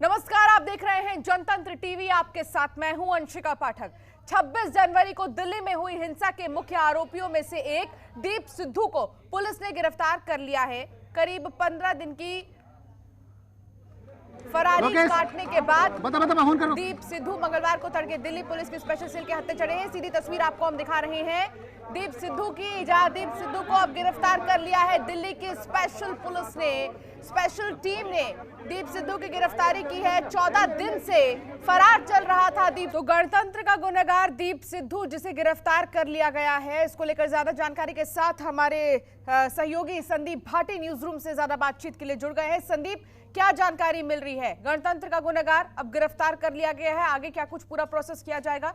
नमस्कार, आप देख रहे हैं जनतंत्र टीवी। आपके साथ मैं हूं अंशिका पाठक। 26 जनवरी को दिल्ली में हुई हिंसा के मुख्य आरोपियों में से एक दीप सिद्धू को पुलिस ने गिरफ्तार कर लिया है। करीब 15 दिन की फरारी काटने के बाद दीप सिद्धू मंगलवार को तड़के दिल्ली पुलिस की स्पेशल सेल के हत्थे चढ़े हैं। सीधी तस्वीर आपको हम दिखा रहे हैं दीप सिद्धू की, जहां दीप सिद्धू को अब गिरफ्तार कर लिया है दिल्ली की स्पेशल पुलिस ने। स्पेशल टीम ने दीप सिद्धू की गिरफ्तारी की है। 14 दिन से फरार चल रहा था दीप। तो गणतंत्र का गुनहगार दीप सिद्धू, जिसे गिरफ्तार कर लिया गया है, इसको लेकर ज्यादा जानकारी के साथ हमारे सहयोगी संदीप भाटी न्यूज रूम से ज्यादा बातचीत के लिए जुड़ गए हैं। संदीप, क्या जानकारी मिल रही है? गणतंत्र का गुनहगार अब गिरफ्तार कर लिया गया है, आगे क्या कुछ पूरा प्रोसेस किया जाएगा?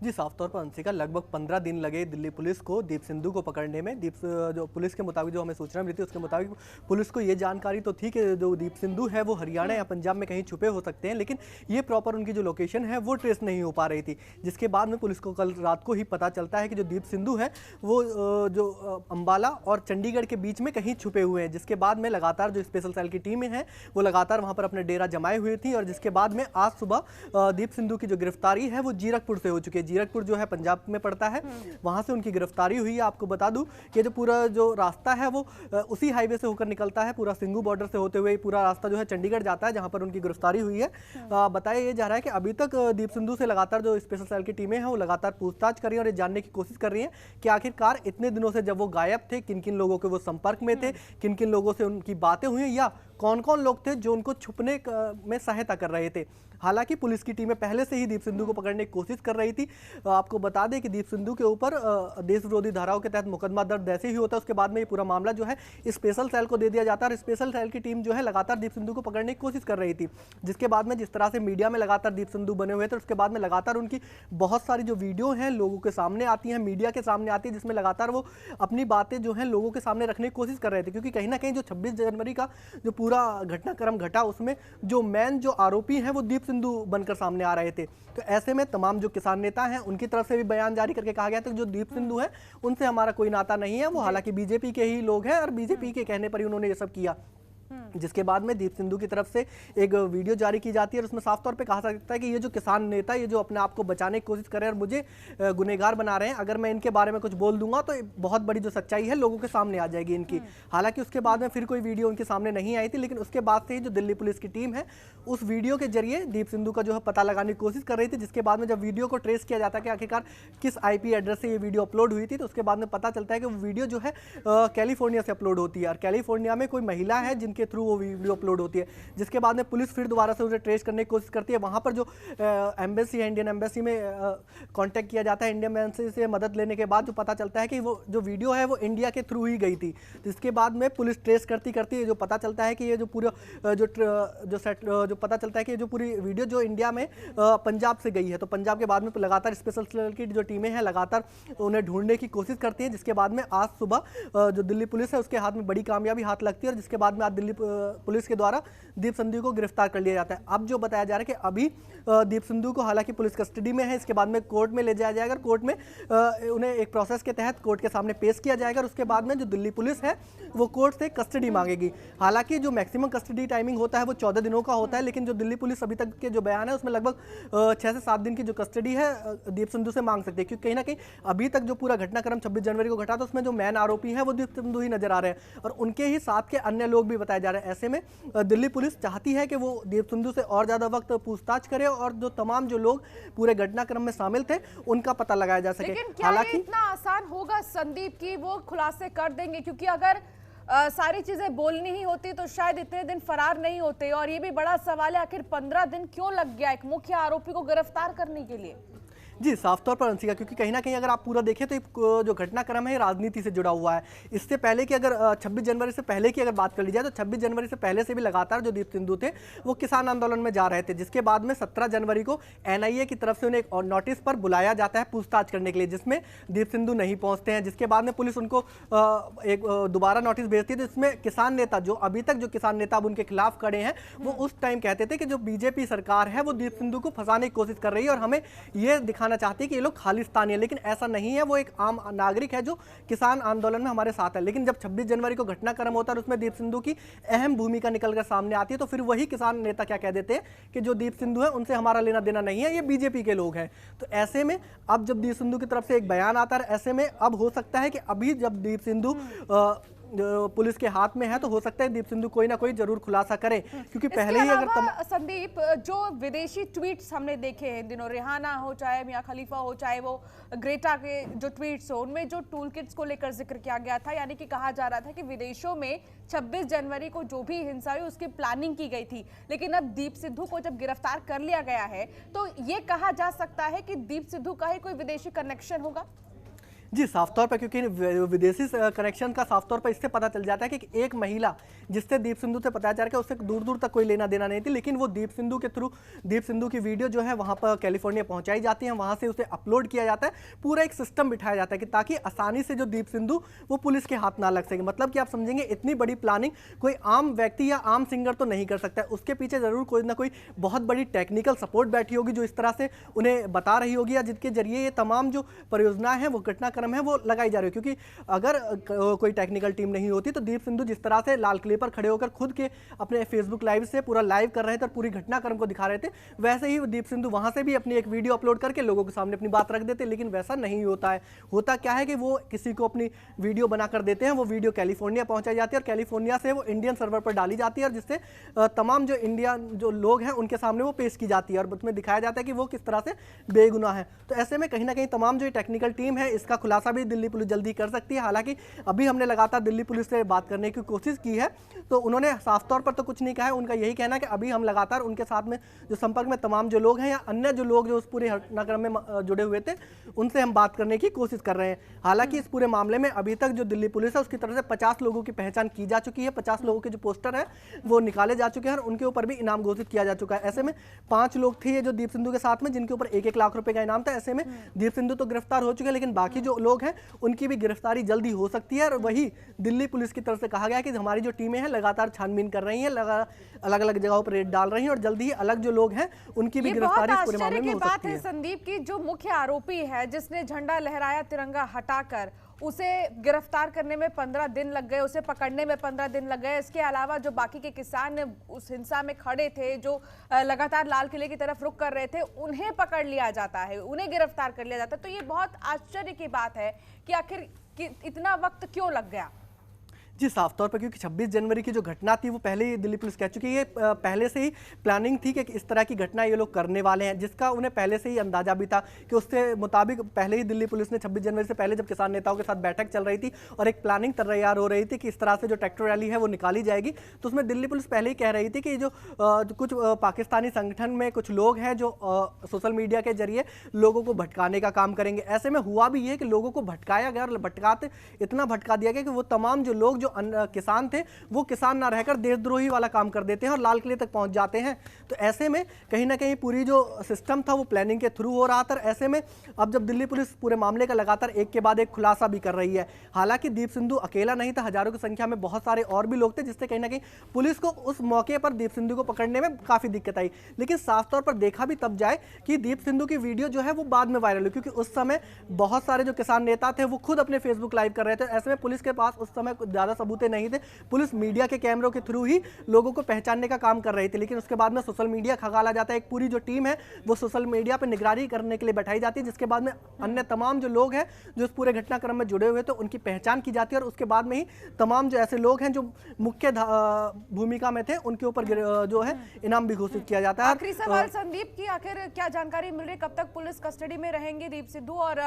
जी, साफ तौर पर अंशिका, लगभग 15 दिन लगे दिल्ली पुलिस को दीप सिद्धू को पकड़ने में। जो पुलिस के मुताबिक जो हमें सूचना मिली थी उसके मुताबिक पुलिस को ये जानकारी तो थी कि जो दीप सिद्धू है वो हरियाणा या पंजाब में कहीं छुपे हो सकते हैं, लेकिन ये प्रॉपर उनकी जो लोकेशन है वो ट्रेस नहीं हो पा रही थी। जिसके बाद में पुलिस को कल रात को ही पता चलता है कि जो दीप सिद्धू है वो जो अंबाला और चंडीगढ़ के बीच में कहीं छुपे हुए हैं। जिसके बाद में लगातार जो स्पेशल सेल की टीमें हैं वो लगातार वहाँ पर अपने डेरा जमाए हुए थी, और जिसके बाद में आज सुबह दीप सिद्धू की जो गिरफ्तारी है वो जीरकपुर से हो चुकी है। जीरकपुर जो है पंजाब में पड़ता है, वहां से उनकी गिरफ्तारी हुई है। आपको बता दूं कि जो पूरा जो रास्ता है वो उसी हाईवे से होकर निकलता है, पूरा सिंघू बॉर्डर से होते हुए पूरा रास्ता जो है चंडीगढ़ जाता है, जहां पर उनकी गिरफ्तारी हुई है। बताया ये जा रहा है कि अभी तक दीप सिद्धू से लगातार जो स्पेशल सेल की टीमें हैं वो लगातार पूछताछ कर रही हैं और ये जानने की कोशिश कर रही हैं कि आखिरकार इतने दिनों से जब वो गायब थे, किन किन लोगों के वो संपर्क में थे, किन किन लोगों से उनकी बातें हुई, या कौन कौन लोग थे जो उनको छुपने में सहायता कर रहे थे। हालांकि पुलिस की टीमें पहले से ही दीप सिद्धू को पकड़ने की कोशिश कर रही थी। आपको बता दें कि दीप सिद्धू के ऊपर देश विरोधी धाराओं के तहत मुकदमा दर्ज जैसे ही होता है उसके बाद में ये पूरा मामला जो है स्पेशल सेल को दे दिया जाता है, और स्पेशल सेल की टीम जो है लगातार दीप सिद्धू को पकड़ने की कोशिश कर रही थी। जिसके बाद में जिस तरह से मीडिया में लगातार दीप सिद्धू बने हुए थे, उसके बाद में लगातार उनकी बहुत सारी जो वीडियो हैं लोगों के सामने आती हैं, मीडिया के सामने आती है, जिसमें लगातार वो अपनी बातें जो हैं लोगों के सामने रखने की कोशिश कर रहे थे। क्योंकि कहीं ना कहीं जो 26 जनवरी का जो पूरा घटनाक्रम घटा उसमें जो मेन जो आरोपी हैं वो दीप सिद्धू बनकर सामने आ रहे थे। तो ऐसे में तमाम जो किसान नेता हैं उनकी तरफ से भी बयान जारी करके कहा गया था कि जो दीप सिद्धू है उनसे हमारा कोई नाता नहीं है, वो हालांकि बीजेपी के ही लोग हैं और बीजेपी के कहने पर ही उन्होंने ये सब किया। जिसके बाद में दीप सिद्धू की तरफ से एक वीडियो जारी की जाती है और उसमें साफ तौर पे कहा सकता है कि ये जो किसान नेता ये जो अपने आप को बचाने की कोशिश कर रहे हैं और मुझे गुनहगार बना रहे हैं, अगर मैं इनके बारे में कुछ बोल दूंगा तो बहुत बड़ी जो सच्चाई है लोगों के सामने आ जाएगी इनकी। हालांकि उसके बाद में फिर कोई वीडियो उनके सामने नहीं आई थी, लेकिन उसके बाद से ही जो दिल्ली पुलिस की टीम है उस वीडियो के जरिए दीप सिद्धू का जो है पता लगाने की कोशिश कर रही थी। जिसके बाद में जब वीडियो को ट्रेस किया जाता है कि आखिरकार किस IP एड्रेस से ये वीडियो अपलोड हुई थी, तो उसके बाद में पता चलता है कि वो वीडियो जो है कैलिफोर्निया से अपलोड होती है, और कैलिफोर्निया में कोई महिला है जिनके थ्रू वो वीडियो अपलोड होती है। जिसके बाद में पुलिस फिर दोबारा से उसे ट्रेस करने की कोशिश करती है। वहां पर जो एम्बेसी है, इंडियन एम्बेसी में कांटेक्ट किया जाता है। इंडियन एम्बेसी से मदद लेने के बाद जो पता चलता है कि वो जो वीडियो है वो इंडिया के थ्रू ही गई थी। जिसके बाद में पुलिस ट्रेस करती करती जो पता चलता है कि ये जो पूरा जो पता चलता है कि जो पूरी वीडियो जो इंडिया में पंजाब से गई है। तो पंजाब के बाद में लगातार स्पेशल सेल की जो टीमें हैं लगातार उन्हें ढूंढने की कोशिश करती है। जिसके बाद में आज सुबह जो दिल्ली पुलिस है उसके हाथ में बड़ी कामयाबी हाथ लगती है, और जिसके बाद में आज दिल्ली पुलिस के द्वारा दीप सिद्धू को गिरफ्तार कर लिया जाता है। अब जो बताया जा रहा है कि अभी दीप सिद्धू को हालांकि पुलिस कस्टडी में है, इसके बाद में कोर्ट में ले जाया जाएगा, कोर्ट में उन्हें एक प्रोसेस के तहत कोर्ट के सामने पेश किया जाएगा, और उसके बाद में जो दिल्ली पुलिस है वो कोर्ट से कस्टडी मांगेगी। हालांकि जो मैक्सिमम कस्टडी टाइमिंग होता है वो 14 दिनों का होता है, लेकिन जो दिल्ली पुलिस अभी तक के जो बयान है उसमें लगभग 6 से 7 दिन की जो कस्टडी है दीप सिद्धू से मांग सकते हैं। क्योंकि कहीं ना कहीं अभी तक जो पूरा घटनाक्रम 26 जनवरी को घटा था उसमें जो मेन आरोपी है वो दीप सिद्धू ही नजर आ रहे हैं, और उनके ही साथ के अन्य लोग भी बताए जा रहे हैं। ऐसे में दिल्ली पुलिस चाहती है कि वो दीप सिद्धू से और ज्यादा वक्त पूछताछ करे और जो तमाम जो लोग पूरे घटनाक्रम में शामिल थे उनका पता लगाया जा सके। लेकिन क्या ये इतना आसान होगा संदीप की वो खुलासे कर देंगे? क्योंकि अगर सारी चीजें बोलनी ही होती तो शायद इतने दिन फरार नहीं होते। और ये भी बड़ा सवाल है, आखिर 15 दिन क्यों लग गया एक मुख्य आरोपी को गिरफ्तार करने के लिए? जी, साफ तौर पर अंशिका, क्योंकि कहीं ना कहीं अगर आप पूरा देखें तो जो घटनाक्रम है राजनीति से जुड़ा हुआ है। इससे पहले की अगर 26 जनवरी से पहले की अगर बात कर ली जाए तो 26 जनवरी से पहले से भी लगातार जो दीप सिद्धू थे वो किसान आंदोलन में जा रहे थे। जिसके बाद में 17 जनवरी को NIA की तरफ से उन्हें एक नोटिस पर बुलाया जाता है पूछताछ करने के लिए, जिसमें दीप सिद्धू नहीं पहुंचते हैं। जिसके बाद में पुलिस उनको एक दोबारा नोटिस भेजती है, जिसमें किसान नेता जो अभी तक जो किसान नेता अब उनके खिलाफ खड़े हैं वो उस टाइम कहते थे कि जो BJP सरकार है वो दीप सिद्धू को फंसाने की कोशिश कर रही है और हमें ये दिखाना जाना चाहती है कि ये लोग खालिस्तानी है, लेकिन ऐसा नहीं है। वो एक आम नागरिक है जो किसान आंदोलन में हमारे साथ है। लेकिन जब 26 जनवरी को घटनाक्रम होता है और उसमें दीप सिंधु की अहम भूमिका निकलकर सामने आती है, तो फिर वही किसान नेता क्या कह देते हैं कि जो दीप सिंधु है उनसे हमारा लेना देना नहीं है, ये बीजेपी के लोग हैं। तो ऐसे में अब जब दीप सिंधु की तरफ से एक बयान आता है, ऐसे में अब हो सकता है कि अभी जब दीप सिंधु पुलिस के हाथ में है, तो हो सकता है दीप सिंधु कोई ना कोई जरूर खुलासा करे, क्योंकि पहले ही अगर संदीप, जो विदेशी ट्वीट्स हमने देखे हैं दिनों, रिहाना हो चाहे मियां खलीफा हो चाहे वो ग्रेटा के जो ट्वीट्स हो, उनमें जो टूल किट्स को लेकर जिक्र किया गया था, यानी कि कहा जा रहा था कि विदेशों में 26 जनवरी को जो भी हिंसा हुई उसकी प्लानिंग की गई थी। लेकिन अब दीप सिंधु को जब गिरफ्तार कर लिया गया है, तो ये कहा जा सकता है कि दीप सिंधु का ही कोई विदेशी कनेक्शन होगा। जी, साफ तौर पर, क्योंकि विदेशी कनेक्शन का साफ तौर पर इससे पता चल जाता है कि एक महिला जिससे दीप सिंधु से पता चल रहा है उससे दूर दूर तक कोई लेना देना नहीं थी, लेकिन वो दीप सिंधु के थ्रू दीप सिंधु की वीडियो जो है वहाँ पर कैलिफोर्निया पहुँचाई जाती है, वहाँ से उसे अपलोड किया जाता है। पूरा एक सिस्टम बिठाया जाता है कि ताकि आसानी से जो दीप सिंधु वो पुलिस के हाथ ना लग सके। मतलब कि आप समझेंगे इतनी बड़ी प्लानिंग कोई आम व्यक्ति या आम सिंगर तो नहीं कर सकता है, उसके पीछे जरूर कोई ना कोई बहुत बड़ी टेक्निकल सपोर्ट बैठी होगी जो इस तरह से उन्हें बता रही होगी, या जिसके जरिए ये तमाम जो परियोजनाएं हैं वो घटनाक्रम है वो लगाई जा रही है। क्योंकि अगर कोई टेक्निकल टीम नहीं होती तो दीप सिंधु जिस तरह से लाल किले पर खड़े होकर खुद के अपने फेसबुक लाइव से पूरा लाइव कर रहे थे और पूरी घटनाक्रम को दिखा रहे थे, वैसे ही दीप सिंधु वहां से भी अपनी एक वीडियो अपलोड करके लोगों के सामने अपनी बात रख देते। लेकिन वैसा नहीं होता है। होता क्या है कि वो किसी को अपनी वीडियो बनाकर देते हैं, वो वीडियो कैलिफोर्निया पहुंचाई जाती है और कैलिफोर्निया से वो इंडियन सर्वर पर डाली जाती है, और जिससे तमाम जो इंडिया जो लोग हैं उनके सामने वो पेश की जाती है और उसमें दिखाया जाता है कि वो किस तरह से बेगुनाह है। तो ऐसे में कहीं ना कहीं तमाम जो टेक्निकल टीम है इसका खुलासा भी दिल्ली पुलिस जल्दी कर सकती है। हालांकि अभी हमने लगातार दिल्ली पुलिस से बात करने की कोशिश की है, तो उन्होंने साफ तौर पर तो कुछ नहीं कहा है। उनका यही कहना है कि अभी हम लगातार उनके साथ में जो संपर्क में तमाम जो लोग हैं या अन्य जो लोग जो उस पूरे घटनाक्रम में जुड़े हुए थे उनसे हम बात करने की कोशिश कर रहे हैं। हालांकि इस पूरे मामले में अभी तक जो दिल्ली पुलिस है उसकी तरफ से 50 लोगों की पहचान की जा चुकी है। 50 लोगों के जो पोस्टर है वो निकाले जा चुके हैं और उनके ऊपर भी इनाम घोषित किया जा चुका है। ऐसे में 5 लोग थे जो दीप सिंधु के साथ में, जिनके ऊपर 1-1 लाख रुपए का इनाम था। ऐसे में दीप सिंधु तो गिरफ्तार हो चुके हैं, लेकिन बाकी जो लोग हैं उनकी भी गिरफ्तारी जल्दी हो सकती है। और वही दिल्ली पुलिस की तरफ से कहा गया है कि हमारी जो टीमें हैं लगातार छानबीन कर रही हैं, अलग अलग जगहों पर रेड डाल रही हैं और जल्दी ही अलग जो लोग हैं उनकी भी गिरफ्तारी पूरे मामले में हो सकती है। संदीप की जो मुख्य आरोपी है जिसने झंडा लहराया तिरंगा हटाकर, उसे गिरफ्तार करने में 15 दिन लग गए, उसे पकड़ने में 15 दिन लग गए। इसके अलावा जो बाकी के किसान उस हिंसा में खड़े थे, जो लगातार लाल किले की तरफ रुख कर रहे थे, उन्हें पकड़ लिया जाता है, उन्हें गिरफ्तार कर लिया जाता है। तो ये बहुत आश्चर्य की बात है कि आखिर इतना वक्त क्यों लग गया। जी, साफ तौर पर क्योंकि 26 जनवरी की जो घटना थी वो पहले ही दिल्ली पुलिस कह चुकी है, ये पहले से ही प्लानिंग थी कि इस तरह की घटना ये लोग करने वाले हैं, जिसका उन्हें पहले से ही अंदाजा भी था कि उसके मुताबिक पहले ही दिल्ली पुलिस ने 26 जनवरी से पहले जब किसान नेताओं के साथ बैठक चल रही थी और एक प्लानिंग तैयार हो रही थी कि इस तरह से जो ट्रैक्टर रैली है वो निकाली जाएगी, तो उसमें दिल्ली पुलिस पहले ही कह रही थी कि जो कुछ पाकिस्तानी संगठन में कुछ लोग हैं जो सोशल मीडिया के जरिए लोगों को भटकाने का काम करेंगे। ऐसे में हुआ भी ये कि लोगों को भटकाया गया और भटकाते इतना भटका दिया गया कि वो तमाम जो लोग जो किसान थे वो किसान ना रहकर देशद्रोही वाला काम कर देते हैं और लाल किले तक पहुंच जाते हैं। तो ऐसे में कहीं ना कहीं पूरी जो सिस्टम था वो प्लानिंग के थ्रू हो रहा था। ऐसे में अब जब दिल्ली पुलिस पूरे मामले का लगातार एक के बाद एक खुलासा भी कर रही है, हालांकि दीप सिंधु अकेला नहीं था, हजारों की संख्या में बहुत सारे और भी लोग थे, जिससे कहीं ना कहीं पुलिस को उस मौके पर दीप सिंधु को पकड़ने में काफी दिक्कत आई। लेकिन साफ तौर पर देखा भी तब जाए कि दीप सिंधु की वीडियो जो है वो बाद में वायरल हुई, क्योंकि उस समय बहुत सारे जो किसान नेता थे वो खुद अपने फेसबुक लाइव कर रहे थे। ऐसे में पुलिस के पास उस समय ज्यादा सबूत नहीं थे, पुलिस मीडिया के कैमरों के थ्रू ही लोगों को पहचानने का काम कर रही थी। लेकिन उसके बाद में सोशल मीडिया खंगाला जाता है, एक पूरी जो टीम है वो सोशल मीडिया पर निगरानी करने के लिए बैठाई जाती है, जिसके बाद में अन्य तमाम जो लोग हैं जो इस पूरे घटनाक्रम में जुड़े हुए थे उनकी पहचान की जाती है और उसके बाद में ही तमाम जो ऐसे लोग हैं जो मुख्य भूमिका में थे उनके ऊपर जो है इनाम भी घोषित किया जाता है। आखिरी सवाल संदीप की, आखिर क्या जानकारी मिल रही है, कब तक पुलिस कस्टडी में रहेंगे दीप सिंधु और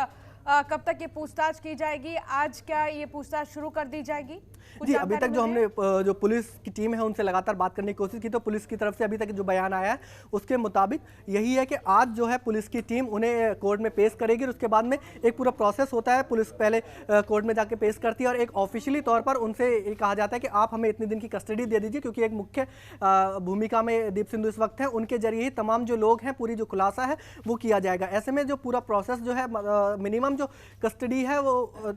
कब तक ये पूछताछ की जाएगी? आज क्या ये पूछताछ शुरू कर दी जाएगी? जी, अभी तक जो हमने जो पुलिस की टीम है उनसे लगातार बात करने की कोशिश की, तो पुलिस की तरफ से अभी तक जो बयान आया है उसके मुताबिक यही है कि आज जो है पुलिस की टीम उन्हें कोर्ट में पेश करेगी और उसके बाद में एक पूरा प्रोसेस होता है। पुलिस पहले कोर्ट में जाके पेश करती है और एक ऑफिशियली तौर पर उनसे ये कहा जाता है कि आप हमें इतने दिन की कस्टडी दे दीजिए, क्योंकि एक मुख्य भूमिका में दीप सिंधु इस वक्त है, उनके जरिए ही तमाम जो लोग हैं पूरी जो खुलासा है वो किया जाएगा। ऐसे में जो पूरा प्रोसेस जो है मिनिमम जो कस्टडी है वो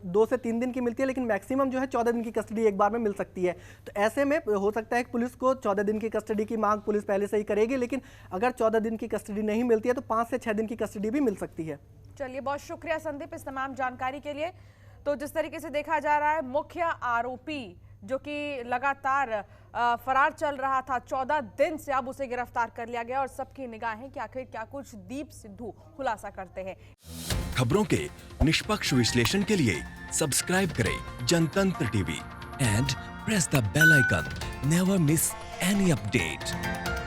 2 से 3 दिन की मिलती है, लेकिन मैक्सिमम जो है 14 दिन की कस्टडी एक बार में मिल सकती है। तो ऐसे में हो सकता है कि पुलिस को 14 दिन की कस्टडी की मांग पुलिस पहले से ही करेगी, लेकिन अगर 14 दिन की कस्टडी नहीं मिलती है तो 5 से 6 दिन की कस्टडी भी मिल सकती है। चलिए, बहुत शुक्रिया संदीप इस तमाम जानकारी के लिए। तो जिस तरीके से देखा जा रहा है, मुख्य आरोपी जो कि लगातार फरार चल रहा था 14 दिन से, अब उसे गिरफ्तार कर लिया गया और सबकी निगाहें कि आखिर क्या कुछ दीप सिद्धू खुलासा करते हैं। खबरों के निष्पक्ष विश्लेषण के लिए सब्सक्राइब करें Jantantra TV and press the bell icon. Never miss any update.